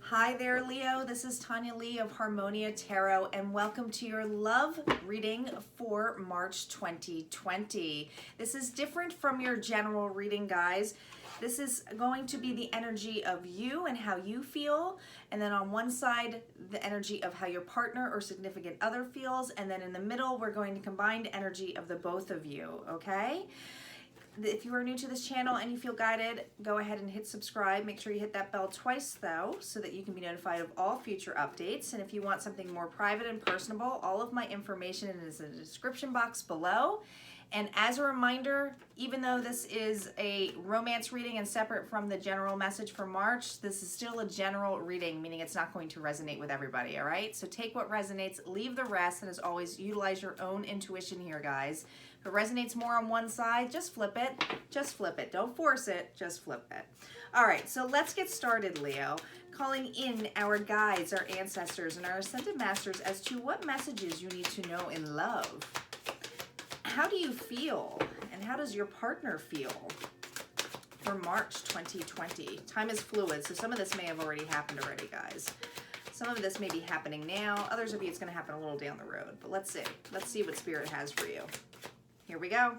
Hi there, Leo. This is Tanya Lee of Harmonia Tarot, and welcome to your love reading for March 2020. This is different from your general reading, guys. This is going to be the energy of you and how you feel, and then on one side, the energy of how your partner or significant other feels, and then in the middle, we're going to combine the energy of the both of you, okay? If you are new to this channel and you feel guided, go ahead and hit subscribe. Make sure you hit that bell twice though, so that you can be notified of all future updates. And if you want something more private and personable, all of my information is in the description box below. And as a reminder, even though this is a romance reading and separate from the general message for March, this is still a general reading, meaning it's not going to resonate with everybody, all right? So take what resonates, leave the rest, and as always, utilize your own intuition here, guys. If it resonates more on one side, just flip it. Just flip it. Don't force it, just flip it. All right, so let's get started, Leo. Calling in our guides, our ancestors, and our ascended masters as to what messages you need to know in love. How do you feel, and how does your partner feel for March 2020? Time is fluid, so some of this may have already happened already, guys. Some of this may be happening now. Others of you, it's going to happen a little down the road. But let's see. Let's see what Spirit has for you. Here we go.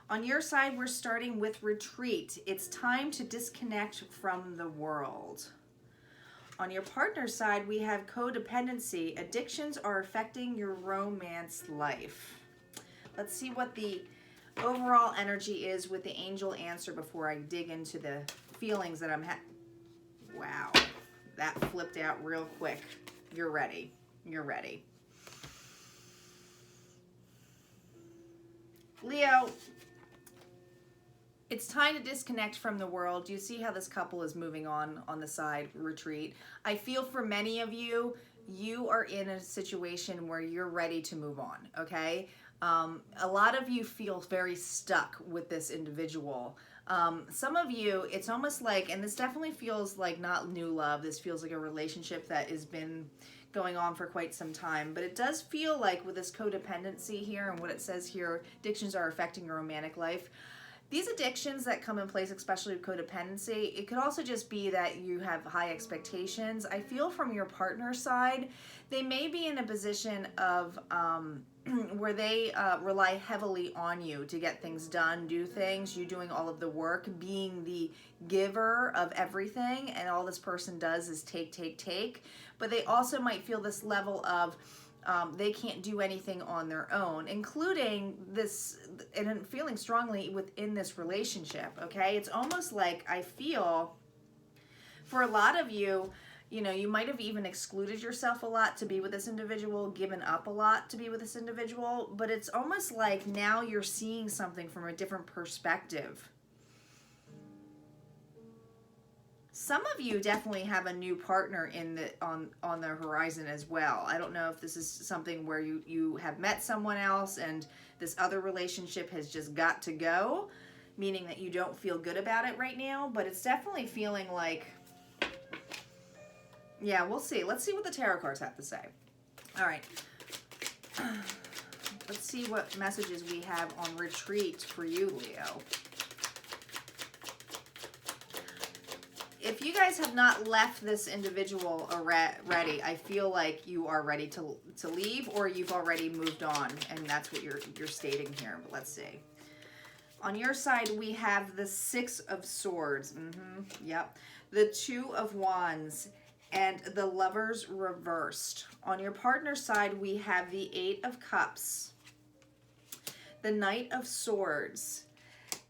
On your side, we're starting with retreat. It's time to disconnect from the world. On your partner's side, we have codependency. Addictions are affecting your romance life. Let's see what the overall energy is with the angel answer before I dig into the feelings that I'm Wow, that flipped out real quick. You're ready. You're ready. Leo, it's time to disconnect from the world. Do you see how this couple is moving on the side, retreat? I feel for many of you, you are in a situation where you're ready to move on, okay? A lot of you feel very stuck with this individual. Some of you, it's almost like, and this definitely feels like not new love, this feels like a relationship that has been going on for quite some time, but it does feel like with this codependency here and what it says here, addictions are affecting your romantic life. These addictions that come in place, especially with codependency, it could also just be that you have high expectations. I feel from your partner's side, they may be in a position of where they rely heavily on you to get things done, do things, you doing all of the work, being the giver of everything, and all this person does is take, take, take. But they also might feel this level of they can't do anything on their own, including this, and I'm feeling strongly within this relationship, okay? It's almost like I feel for a lot of you, you know, you might have even excluded yourself a lot to be with this individual, given up a lot to be with this individual, but it's almost like now you're seeing something from a different perspective. Some of you definitely have a new partner in the on the horizon as well. I don't know if this is something where you have met someone else and this other relationship has just got to go, meaning that you don't feel good about it right now, but it's definitely feeling like, yeah, we'll see. Let's see what the tarot cards have to say. All right. Let's see what messages we have on retreat for you, Leo. If you guys have not left this individual already, I feel like you are ready to leave, or you've already moved on, and that's what you're stating here. But let's see. On your side, we have the Six of Swords. Yep. The Two of Wands and the Lovers reversed. On your partner's side, we have the Eight of Cups, the Knight of Swords,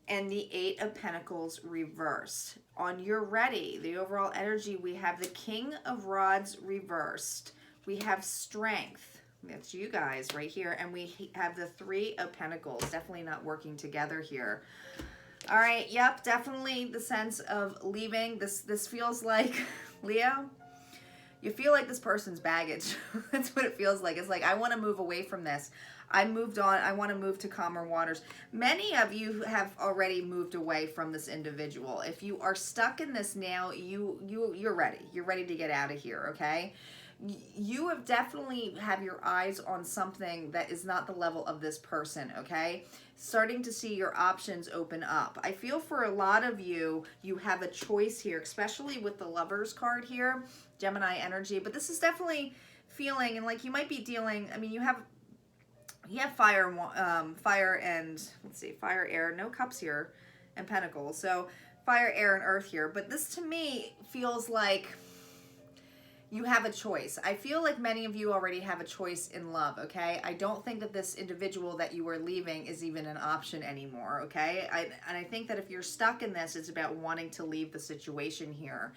and the Eight of Pentacles reversed. On your ready, the overall energy, we have the King of Rods reversed. We have Strength. That's you guys right here. And we have the Three of Pentacles. Definitely not working together here. All right. Yep. Definitely the sense of leaving. This feels like, Leo, you feel like this person's baggage. That's what it feels like. It's like, I want to move away from this. I moved on. I want to move to calmer waters. Many of you have already moved away from this individual. If you are stuck in this now, you're ready. You're ready to get out of here, okay? you have definitely have your eyes on something that is not the level of this person, okay? Starting to see your options open up. I feel for a lot of you, you have a choice here, especially with the Lovers card here, Gemini energy. But this is definitely feeling, and like you might be dealing, I mean, you have fire, fire and, let's see, fire, air, no cups here, and pentacles. So fire, air, and earth here. But this to me feels like you have a choice. I feel like many of you already have a choice in love, okay? I don't think that this individual that you are leaving is even an option anymore, okay? And I think that if you're stuck in this, it's about wanting to leave the situation here.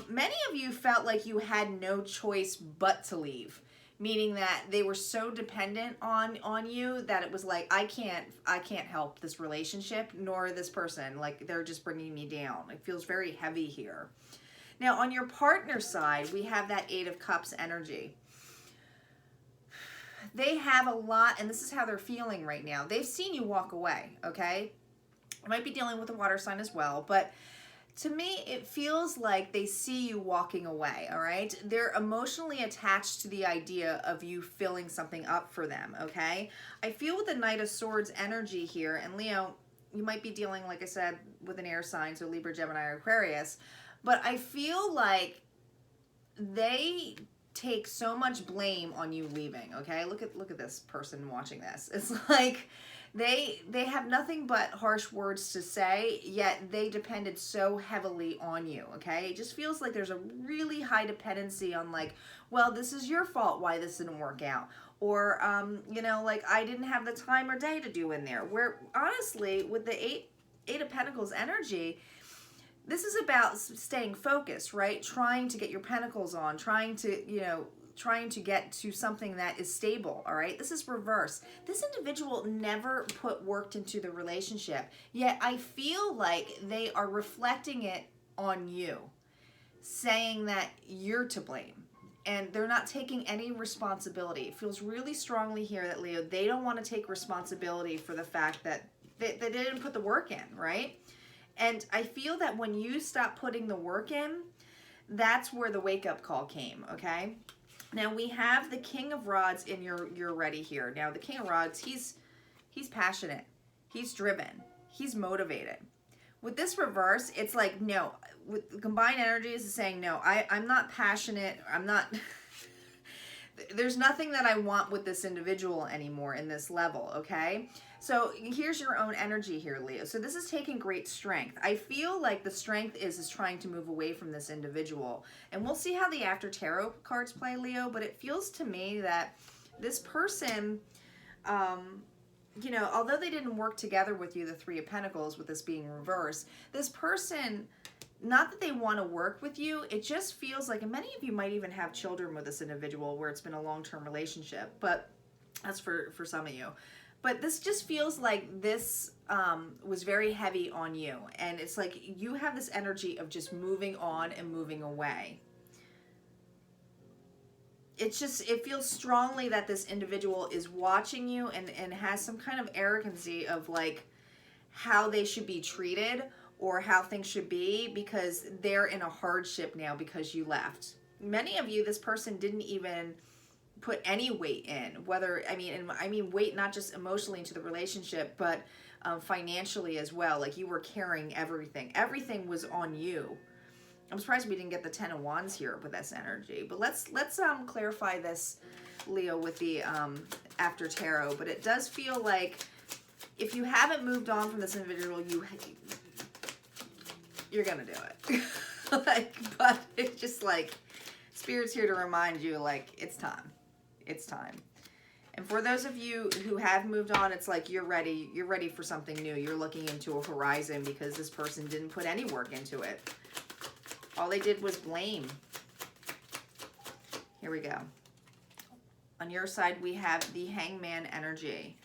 Many of you felt like you had no choice but to leave, meaning that they were so dependent on you that it was like, I can't help this relationship nor this person. Like, they're just bringing me down. It feels very heavy here. Now, on your partner side, we have that Eight of Cups energy. They have a lot, and this is how they're feeling right now. They've seen you walk away, okay? I might be dealing with a water sign as well, but to me, it feels like they see you walking away, all right? They're emotionally attached to the idea of you filling something up for them, okay? I feel with the Knight of Swords energy here, and Leo, you might be dealing, like I said, with an air sign, so Libra, Gemini, or Aquarius, but I feel like they take so much blame on you leaving, okay? Look at this person watching this. It's like they have nothing but harsh words to say, yet they depended so heavily on you, okay? It just feels like there's a really high dependency on like, well, this is your fault why this didn't work out. Or, you know, like I didn't have the time or day to do in there. Where honestly, with the Eight of Pentacles energy, this is about staying focused, right? Trying to get your pentacles on, trying to get to something that is stable, all right? This is reverse. This individual never put work into the relationship, yet I feel like they are reflecting it on you, saying that you're to blame, and they're not taking any responsibility. It feels really strongly here that, Leo, they don't want to take responsibility for the fact that they didn't put the work in, right? And I feel that when you stop putting the work in, that's where the wake-up call came, okay? Now, we have the King of Rods in your ready here. Now, the King of Rods, he's passionate. He's driven. He's motivated. With this reverse, it's like, no. With combined energies, is saying, no, I'm not passionate. I'm not... There's nothing that I want with this individual anymore in this level, okay? So here's your own energy here, Leo. So this is taking great strength. I feel like the strength is trying to move away from this individual. And we'll see how the After Tarot cards play, Leo, but it feels to me that this person, you know, although they didn't work together with you, the Three of Pentacles, with this being reversed, this person... Not that they want to work with you, it just feels like, and many of you might even have children with this individual where it's been a long-term relationship, but that's for some of you. But this just feels like this was very heavy on you, and it's like you have this energy of just moving on and moving away. It's just, it feels strongly that this individual is watching you and has some kind of arrogancy of like how they should be treated, or how things should be, because they're in a hardship now because you left. Many of you, this person didn't even put any weight in, whether, I mean weight not just emotionally into the relationship, but financially as well. Like you were carrying everything. Everything was on you. I'm surprised we didn't get the Ten of Wands here with this energy. But let's clarify this, Leo, with the After Tarot. But it does feel like if you haven't moved on from this individual, you're gonna do it. But it's just like Spirit's here to remind you, like, it's time. It's time. And for those of you who have moved on, it's like you're ready for something new. You're looking into a horizon because this person didn't put any work into it. All they did was blame. Here we go. On your side, we have the Hangman energy.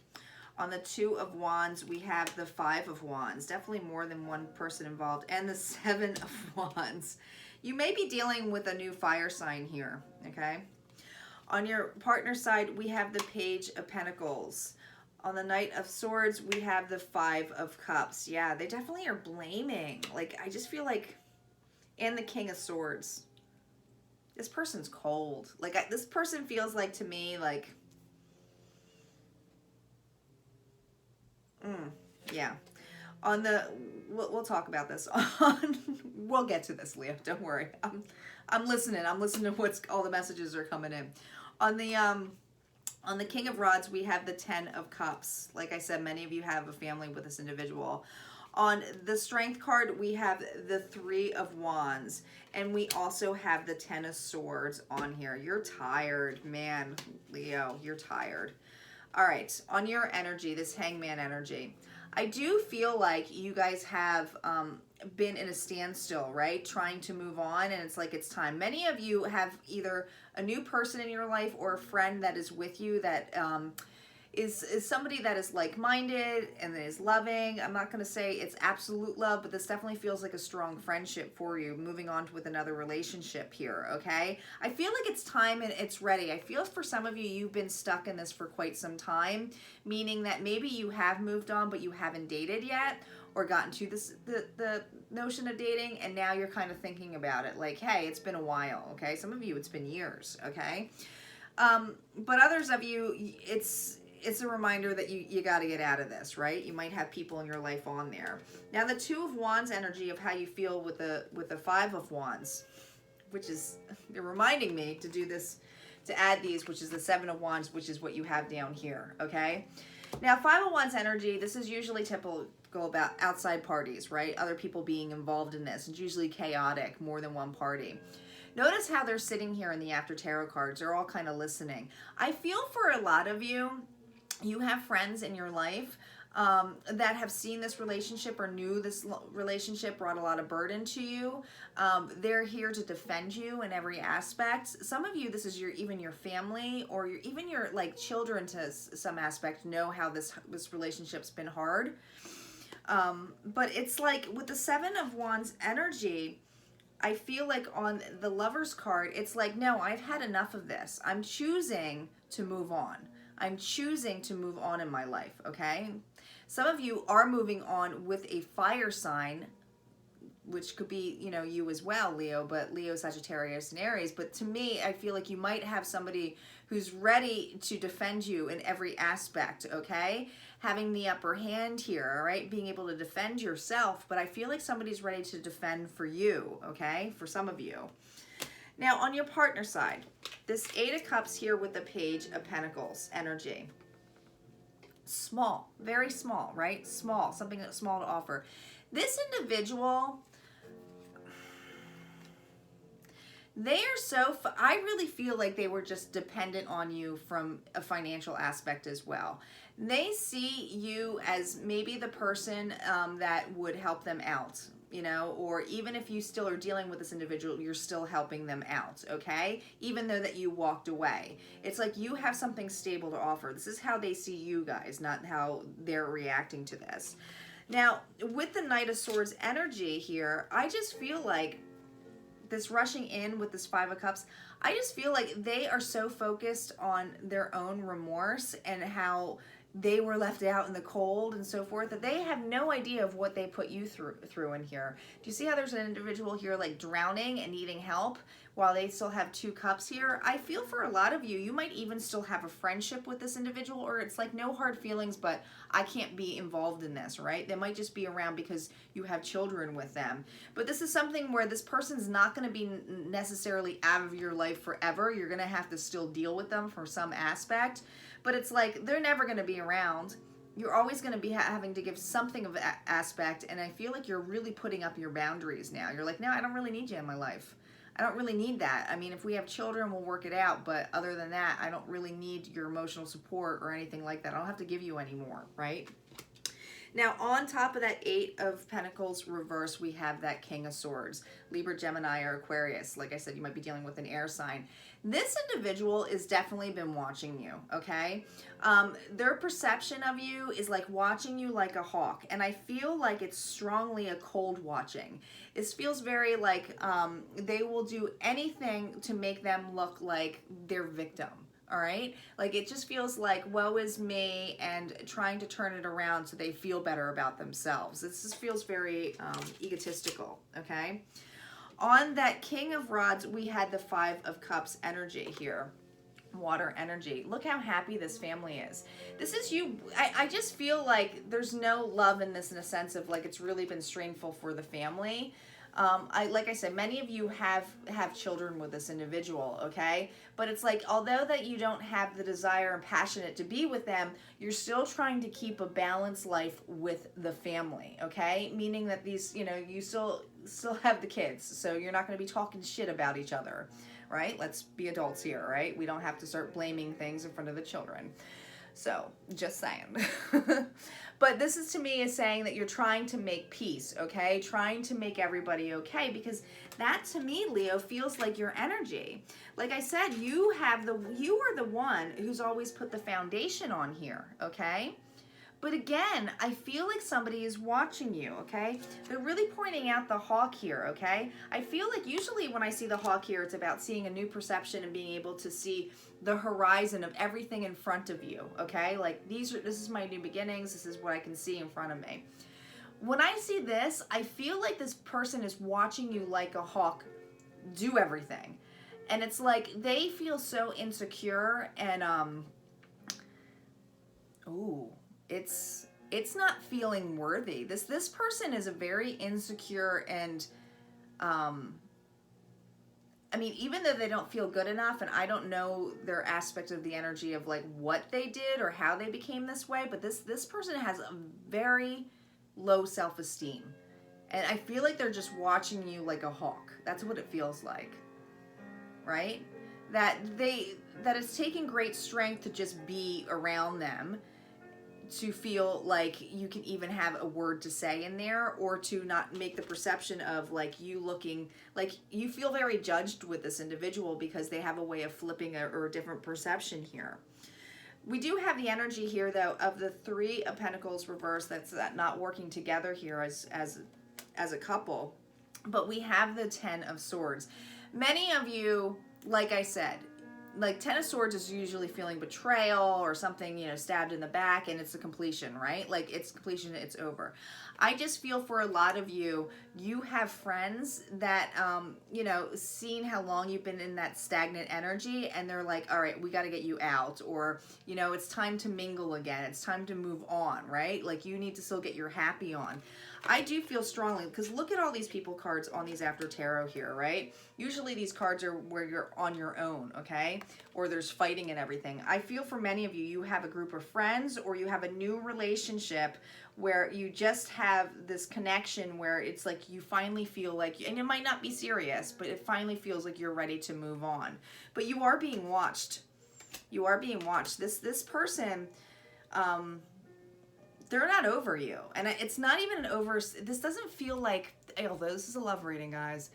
On the Two of Wands, we have the Five of Wands. Definitely more than one person involved. And the Seven of Wands. You may be dealing with a new fire sign here, okay? On your partner side, we have the Page of Pentacles. On the Knight of Swords, we have the Five of Cups. Yeah, they definitely are blaming. Like, I just feel like... And the King of Swords. This person's cold. Like, this person feels like, to me, like, yeah. On the, we'll talk about this. We'll get to this, Leo. Don't worry. I'm listening. I'm listening to what's, all the messages are coming in. On the King of Rods, we have the 10 of Cups. Like I said, many of you have a family with this individual. On the Strength card, we have the 3 of Wands, and we also have the 10 of Swords on here. You're tired, man, Leo. You're tired. All right, on your energy, this Hangman energy, I do feel like you guys have been in a standstill, right? Trying to move on, and it's like it's time. Many of you have either a new person in your life or a friend that is with you that is somebody that is like-minded and that is loving. I'm not going to say it's absolute love, but this definitely feels like a strong friendship for you, moving on with another relationship here, okay? I feel like it's time and it's ready. I feel for some of you, you've been stuck in this for quite some time, meaning that maybe you have moved on, but you haven't dated yet, or gotten to this the notion of dating, and now you're kind of thinking about it like, hey, it's been a while, okay? Some of you, it's been years, okay? But others of you, it's a reminder that you got to get out of this, right? You might have people in your life on there. Now, the 2 of Wands energy of how you feel with the 5 of Wands, which is, they're reminding me to do this, to add these, which is the 7 of Wands, which is what you have down here, okay? Now, 5 of Wands energy, this is usually typical about outside parties, right? Other people being involved in this. It's usually chaotic, more than one party. Notice how they're sitting here in the After Tarot cards. They're all kind of listening. I feel for a lot of you, you have friends in your life that have seen this relationship or knew this relationship brought a lot of burden to you. They're here to defend you in every aspect. Some of you, this is even your family, or even your like children to some aspect, know how this relationship's been hard. But it's like with the 7 of Wands energy, I feel like on the Lover's card, it's like, no, I've had enough of this. I'm choosing to move on. I'm choosing to move on in my life, okay? Some of you are moving on with a fire sign, which could be, you know, you as well, Leo, but Leo, Sagittarius, and Aries. But to me, I feel like you might have somebody who's ready to defend you in every aspect, okay? Having the upper hand here, all right? Being able to defend yourself, but I feel like somebody's ready to defend for you, okay? For some of you. Now, on your partner side, this 8 of Cups here with the Page of Pentacles energy. Small, very small, right? Small, something that's small to offer. This individual, they are so, I really feel like they were just dependent on you from a financial aspect as well. They see you as maybe the person that would help them out, you know, or even if you still are dealing with this individual, you're still helping them out, okay? Even though that you walked away. It's like you have something stable to offer. This is how they see you guys, not how they're reacting to this. Now, with the Knight of Swords energy here, I just feel like this rushing in with this 5 of Cups, I just feel like they are so focused on their own remorse and how they were left out in the cold and so forth, that they have no idea of what they put you through in here. Do you see how there's an individual here like drowning and needing help while they still have 2 cups here? I feel for a lot of you, you might even still have a friendship with this individual, or it's like no hard feelings, but I can't be involved in this, right? They might just be around because you have children with them. But this is something where this person's not going to be necessarily out of your life forever. You're going to have to still deal with them for some aspect. But it's like they're never going to be around. You're always going to be having to give something of aspect, and I feel like you're really putting up your boundaries now. You're like, no, I don't really need you in my life. I don't really need that. I mean, if we have children, we'll work it out, but other than that, I don't really need your emotional support or anything like that. I don't have to give you any more, right? Now, on top of that 8 of Pentacles reverse, we have that King of Swords. Libra, Gemini, or Aquarius. Like I said, you might be dealing with an air sign. This individual has definitely been watching you, okay? Their perception of you is like watching you like a hawk, and I feel like it's strongly a cold watching. This feels very like they will do anything to make them look like their victim. All right, like it just feels like woe is me, and trying to turn it around so they feel better about themselves. This just feels very egotistical, okay? On that King of Rods, we had the Five of Cups energy here. Water energy. Look how happy this family is. This is you. I just feel like there's no love in this, in a sense of like it's really been strainful for the family. Like I said, many of you have children with this individual, okay? But it's like, although that you don't have the desire and passionate to be with them, you're still trying to keep a balanced life with the family, okay? Meaning that these, you know, you still have the kids, so you're not going to be talking shit about each other, right? Let's be adults here, right? We don't have to start blaming things in front of the children. So, just saying. But this is, to me, is saying that you're trying to make peace, okay? Trying to make everybody okay, because that, to me, Leo, feels like your energy. Like I said, you are the one who's always put the foundation on here, okay? But again, I feel like somebody is watching you, okay? They're really pointing out the hawk here, okay? I feel like usually when I see the hawk here, it's about seeing a new perception and being able to see the horizon of everything in front of you, okay? Like this is my new beginnings. This is what I can see in front of me. When I see this, I feel like this person is watching you like a hawk do everything. And it's like they feel so insecure and, it's not feeling worthy. This person is a very insecure and, I mean, even though they don't feel good enough, and I don't know their aspect of the energy of like what they did or how they became this way, but this person has a very low self-esteem. And I feel like they're just watching you like a hawk. That's what it feels like, right? That it's taking great strength to just be around them, to feel like you can even have a word to say in there, or to not make the perception of like you looking like you feel very judged with this individual because they have a way of flipping or a different perception here. We do have the energy here though of the Three of Pentacles reversed, that's not working together here as a couple, but we have the Ten of Swords. Many of you, like I said, like Ten of Swords is usually feeling betrayal or something, you know, stabbed in the back, and it's a completion, right? Like it's completion, it's over. I just feel for a lot of you, you have friends that, you know, seeing how long you've been in that stagnant energy, and they're like, all right, we got to get you out, or, you know, it's time to mingle again. It's time to move on, right? Like you need to still get your happy on. I do feel strongly, because look at all these people cards on these after tarot here, right? Usually these cards are where you're on your own, okay? Or there's fighting and everything. I feel for many of you, you have a group of friends, or you have a new relationship where you just have this connection where it's like you finally feel like, and it might not be serious, but it finally feels like you're ready to move on. But you are being watched. You are being watched. This person, they're not over you. And it's not even an over, this doesn't feel like, although this is a love reading, guys,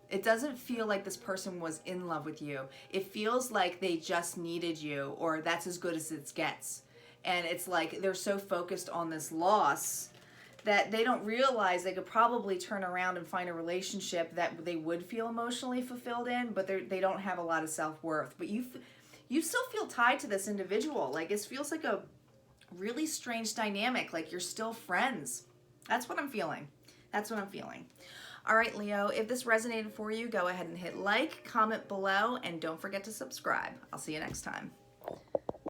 it doesn't feel like this person was in love with you. It feels like they just needed you, or that's as good as it gets. And it's like they're so focused on this loss that they don't realize they could probably turn around and find a relationship that they would feel emotionally fulfilled in, but they don't have a lot of self-worth. But you still feel tied to this individual. Like it feels like a really strange dynamic, like you're still friends. That's what I'm feeling. That's what I'm feeling. All right, Leo, if this resonated for you, go ahead and hit like, comment below, and don't forget to subscribe. I'll see you next time.